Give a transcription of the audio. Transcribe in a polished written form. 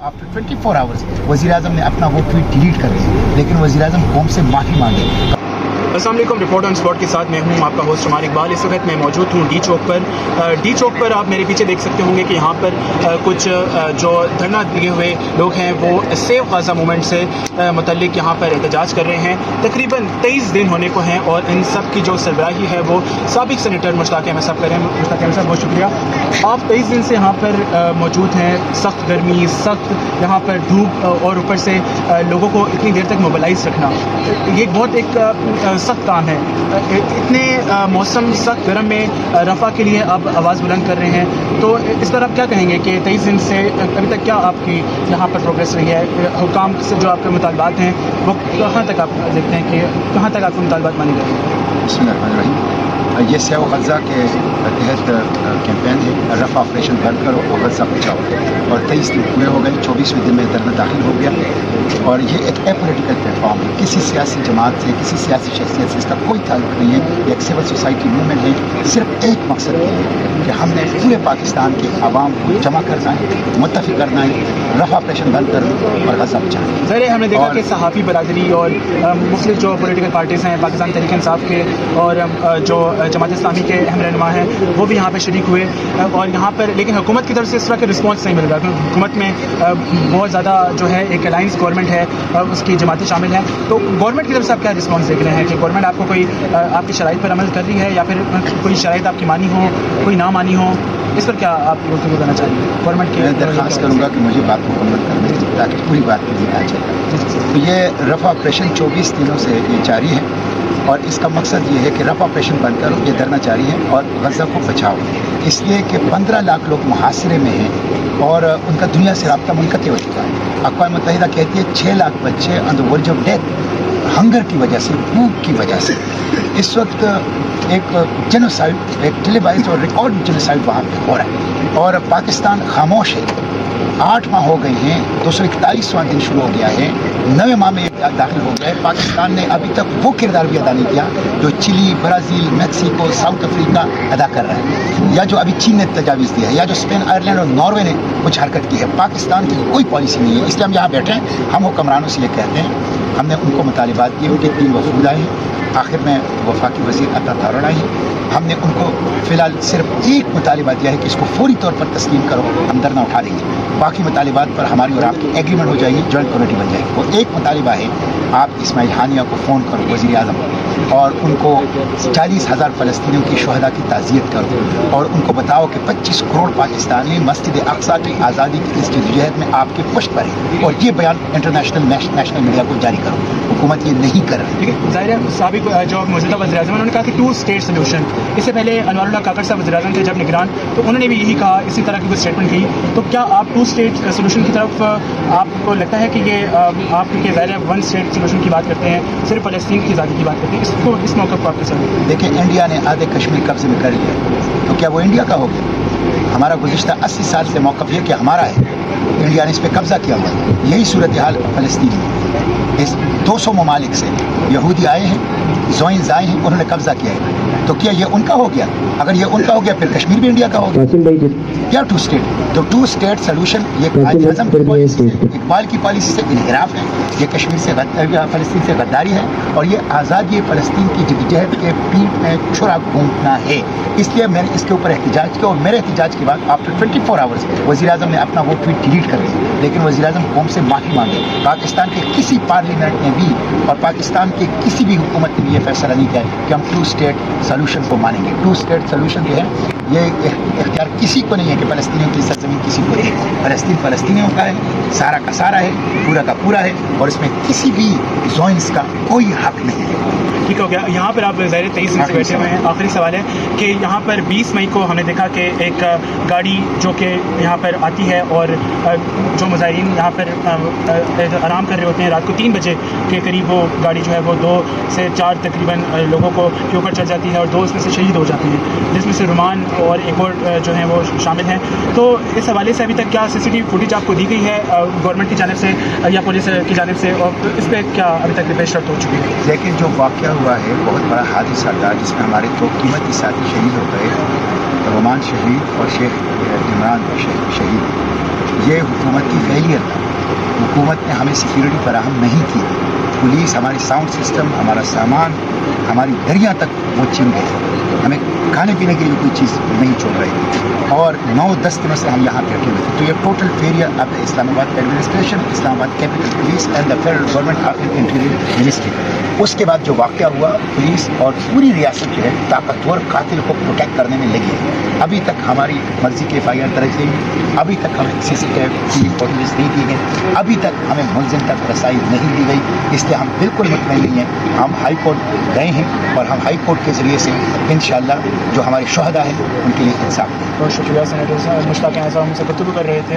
After 24 hours वज़ीर-ए-आज़म ने अपना वो ट्वीट डिलीट कर दिया, लेकिन वज़ीर-ए-आज़म कौम से माफ़ी मांगे। अस्सलाम वालेकुम, रिपोर्ट ऑन स्पॉट के साथ मैं हूं आपका होस्ट उमर इकबाल। इस वक्त मैं मौजूद हूं डी चौक पर। डी चौक पर आप मेरे पीछे देख सकते होंगे कि यहाँ पर कुछ जो धरना दिए हुए लोग हैं वो सेव गाज़ा मूवमेंट से मुतल्लिक यहाँ पर एहतजाज कर रहे हैं। तकरीबन 23 दिन होने को हैं और इन सब की जो सरबराही है वो साबिक सेनेटर मुश्ताक अहमद साहब कर रहे हैं। मुश्ताक अहमद साहब बहुत शुक्रिया, आप 23 दिन से यहाँ पर मौजूद हैं। सख्त गर्मी, सख्त यहाँ पर धूप और ऊपर से लोगों को इतनी देर तक मोबिलाइज रखना, ये बहुत एक सख्त काम है। इतने मौसम सख्त गर्म में रफ़ा के लिए आप आवाज़ बुलंद कर रहे हैं, तो इस पर आप क्या कहेंगे कि 23 दिन से अभी तक क्या आपकी यहाँ पर प्रोग्रेस रही है? हुकाम से जो आपके मुतालबात हैं वो कहाँ तक आप देखते हैं कि कहाँ तक आपके मुतालबात माने गए हैं? बिस्मिल्लाहिर्रहमानिर्रहीम। ये सेव गज़ा के तहत कैंपेन है, रफ़ा ऑपरेशन बंद करो और गज़ा बचाओ, और 23 दिन पूरे हो गए। 24वें दिन में धरना दाखिल हो गया और ये एक एपोलिटिकल प्लेटफॉर्म है, किसी सियासी जमात से, किसी सियासी शख्सियत से इसका कोई ताल्लुक नहीं है। ये एक सिविल सोसाइटी मूवमेंट है, सिर्फ एक मकसद के लिए कि हमने पूरे पाकिस्तान के आवाम को जमा करना है, मुत्तफ़िक़ करना है, रफ़ा ऑपरेशन बंद करना और गज़ा बचाना। ज़ाहिर हमने देखा कि सहाफ़ी बरादरी और मुख्तलिफ जो पोलिटिकल पार्टीज़ हैं, पाकिस्तान तहरीक इंसाफ के और जो जमात इस्लामी के अहम रहनुमा हैं वो भी यहाँ पर शरीक हुए और यहाँ पर, लेकिन हुकूमत की तरफ से इस तरह का रिस्पॉन्स नहीं मिल रहा। हुकूमत में बहुत ज़्यादा जो है एक अलाइंस गवर्नमेंट है, उसकी जमातें शामिल हैं, तो गवर्नमेंट की तरफ से आप क्या रिस्पॉन्स देख रहे हैं कि गवर्नमेंट आपको कोई आपकी शराइत पर अमल कर रही है या फिर कोई शराइत आपकी मानी हो, कोई ना मानी हो? इस पर क्या आप गुफ्तगू करना चाहेंगे गवर्नमेंट की? मैं दरख्वास्त करूँगा कि मुझे बात मुकम्मल करने दें ताकि पूरी बात मुझे आ जाए। तो ये रफ़ा ऑपरेशन 24 दिनों से ये जारी है और इसका मकसद ये है कि रफ़ा ऑपरेशन बंद करो, ये धरना जारी है, और गज़ा को बचाओ, इसलिए कि 15 लाख लोग मुहासिरे में हैं और उनका दुनिया से राब्ता मुनक़ते हो चुका है। अक़वाम मुत्तहिदा कहती है 6 लाख बच्चे on the verge of death, hunger की वजह से, भूख की वजह से। इस वक्त एक जेनोसाइड, एक टेलीवाइज्ड और रिकॉर्ड जेनोसाइड वहाँ पे हो रहा है और पाकिस्तान खामोश है। 8 माह हो गए हैं, 241वां दिन शुरू हो गया है, 9वें माह में दाखिल हो गए। पाकिस्तान ने अभी तक वो किरदार भी अदा नहीं किया जो Chile, Brazil, Mexico, South Africa अदा कर रहा है, या जो अभी चीन ने तजावीज़ दी है, या जो स्पेन, आयरलैंड और नॉर्वे ने कुछ हरकत की है। पाकिस्तान की कोई पॉलिसी नहीं है, इसलिए हम यहाँ बैठे हैं। हम हुक्मरानों से ये कहते हैं, हमने उनको मुतालिबात किए, उनके 3 वफूद आए हैं, आखिर में वफाकी वज़ीर अता तारण आई हैं। हमने उनको फ़िलहाल सिर्फ एक मुतालिबा दिया है कि इसको फौरी तौर पर तस्लीम करो, हम धरना उठा देंगे। बाकी मुतालिबात पर हमारी और आपकी एग्रीमेंट हो जाएगी, जॉइंट कमेटी बन जाएगी। वो एक मुतालिबा है, आप इस्माइल हानिया को फ़ोन करो, वज़ीर-ए-आज़म, और उनको 40,000 फ़लस्तीनियों की शुहदा की ताज़ियत करो और उनको बताओ कि 25 करोड़ पाकिस्तानी मस्जिद अक़सा की आज़ादी की इस जदोजहद में आपके पुष्ट पर है, और ये बयान इंटरनेशनल नेशनल मीडिया को जारी करो। हुकूमत ये नहीं कर रही है। ज़ाहिर है साबिक जो मौजूदा वज़ीर-ए-आज़म उन्होंने कहा कि 2 स्टेट सोल्यूशन, इससे पहले अनवारुल्लाह काकड़ साहब वज़ीर-ए-आज़म थे जब निगरान, तो उन्होंने भी यही कहा, इसी तरह की कोई स्टेटमेंट की। तो क्या आप 2 स्टेट सोल्यूशन की तरफ आपको लगता है कि ये आप क्योंकि ज़ाहिर है 1 स्टेट सोल्यूशन की बात करते हैं, सिर्फ फ़लस्तीन की आज़ादी की बात करते हैं, इसको इस मौके पर आपके साथ देखिए, इंडिया ने आधे कश्मीर कब्जे में कर लिया, तो क्या वो इंडिया का हो गया? हमारा गुज़िश्ता 80 साल से मौक़िफ़ ये कि हमारा है, इंडिया ने इस पर कब्ज़ा किया हुआ है। यही सूरत हाल फ़लस्तीन में, इस 200 ममालिक से यहूदी आए हैं, ज़ोइंस आए हैं, उन्होंने कब्ज़ा किया है, तो क्या ये उनका हो गया? अगर ये उनका हो गया फिर कश्मीर भी इंडिया का हो गया। क्या 2 स्टेट? तो 2 स्टेट सोल्यूशन ये आज़म की पॉलिसी है, इकबाल की पॉलिसी से इनहिराफ है, ये कश्मीर से फ़लस्तीन से गद्दारी है, और ये आज़ादी फ़लस्तीन की जदोजहद के पीठ में छुरा घूमना है। इसलिए मैंने इसके ऊपर एहतजाज किया और मेरे एहतजाज के बाद आफ्टर 24 आवर्स वज़ीर-ए-आज़म ने अपना वो ट्वीट डिलीट कर दिया, लेकिन वज़ीर-ए-आज़म कौम से माफ़ी मांगे। पाकिस्तान के किसी पार्लियामेंट ने भी और पाकिस्तान के किसी भी हुकूमत ने भी ये फैसला नहीं किया कि हम 2 स्टेट सोल्यूशन को मानेंगे। 2 स्टेट सोल्यूशन जो है ये इख्तियार किसी को नहीं है कि फ़लस्तीनियों की सरज़मीन किसी को है। फ़लस्तीन फ़लस्तीनियों का है, सारा का सारा है, पूरा का पूरा है, और इसमें किसी भी ज़ोइंस का कोई हक़ नहीं है। ठीक हो गया। यहाँ पर आप ज़ाहिर 23 दिन से बैठे हुए हैं। आखिरी सवाल है कि यहाँ पर 20 मई को हमने देखा कि एक गाड़ी जो कि यहाँ पर आती है और जो मुज़ाहिरीन यहाँ पर आराम कर रहे होते हैं, रात को 3 बजे के करीब वो गाड़ी जो है वो 2 से 4 तकरीबन लोगों को के ऊपर चढ़ जाती है और 2 उसमें से शहीद हो जाती हैं, जिसमें से रुमान और एक और जो है वो शामिल हैं। तो इस हवाले से अभी तक क्या CCTV फुटेज आपको दी गई है गवर्नमेंट की जानिब से या पुलिस की जानिब से, और इस पर क्या अभी तक रिपेश हो चुकी है? लेकिन जो वाक़या हुआ है बहुत बड़ा हादसा था, जिसमें हमारे 2 कीमती साथी शहीद हो गए, रुमान शहीद और शेख इमरान शहीद। یہ حکومت کی فیلئر تھا. حکومت نے ہمیں سیکیورٹی فراہم نہیں کی. پولیس ہمارے ساؤنڈ سسٹم، ہمارا سامان، ہماری گاڑیاں تک وہ چھین گئے. ہمیں کھانے پینے کے لیے کوئی چیز نہیں چھوڑ رہی تھی اور 9-10 دنوں سے ہم یہاں بیٹھے ہوئے تھے. تو یہ total failure of the Islamabad administration, Islamabad capital police and the federal government of interior ministry. اس کے بعد جو واقعہ ہوا، پولیس اور پوری ریاست جو ہے طاقتور قاتل کو پروٹیکٹ کرنے میں لگی ہے. ابھی تک ہماری مرضی کے FIR درج نہیں، ابھی تک ہمیں CCTV فوٹیج نہیں دی گئی، ابھی تک ہمیں ملزم تک رسائی نہیں دی گئی. اس لیے ہم بالکل مطمئن نہیں ہیں. ہم ہائی کورٹ گئے ہیں اور ہم ہائی کورٹ کے ذریعے سے انشاءاللہ جو ہمارے شہداء ہیں ان کے لیے انصاف. بہت شکریہ سینیٹر صاحب. مشتاق احمد صاحب ہم سے گفتگو کر رہے تھے.